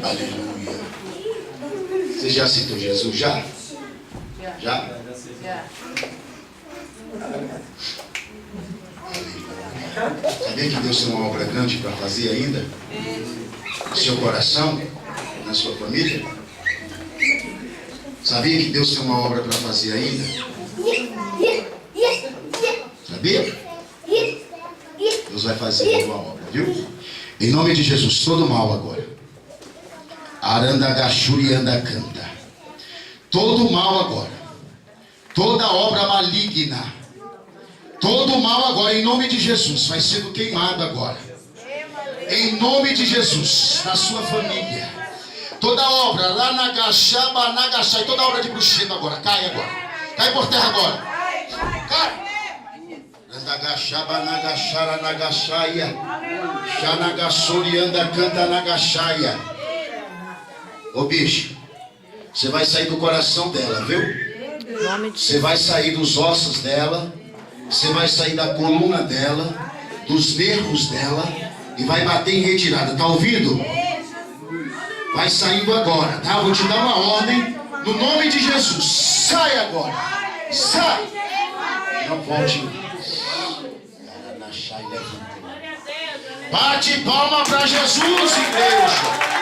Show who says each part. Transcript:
Speaker 1: Aleluia. Você já aceitou Jesus? Já? Já? Sabia que Deus tem uma obra grande para fazer ainda? No seu coração, na sua família? Sabia que Deus tem uma obra para fazer ainda? Sabia? Deus vai fazer uma obra, viu? Em nome de Jesus, todo mal agora. Arandagachuri andacanta. Todo mal agora. Toda obra maligna. Todo mal agora, em nome de Jesus, vai sendo queimado agora. Em nome de Jesus, na sua família. Toda obra, lá na Gachaba, na Gachai, toda obra de bruxismo agora, cai agora. Cai por terra agora. Cai. Andagachaba, Nagachara, Nagachaia. Xanagasori, anda, canta, Nagachaia. Ô bicho, você vai sair do coração dela, viu? Você vai sair dos ossos dela. Você vai sair da coluna dela, dos nervos dela, e vai bater em retirada. Tá ouvindo? Vai saindo agora, tá? Vou te dar uma ordem, no nome de Jesus. Sai agora. Sai. Não volte. Bate palma para Jesus, igreja.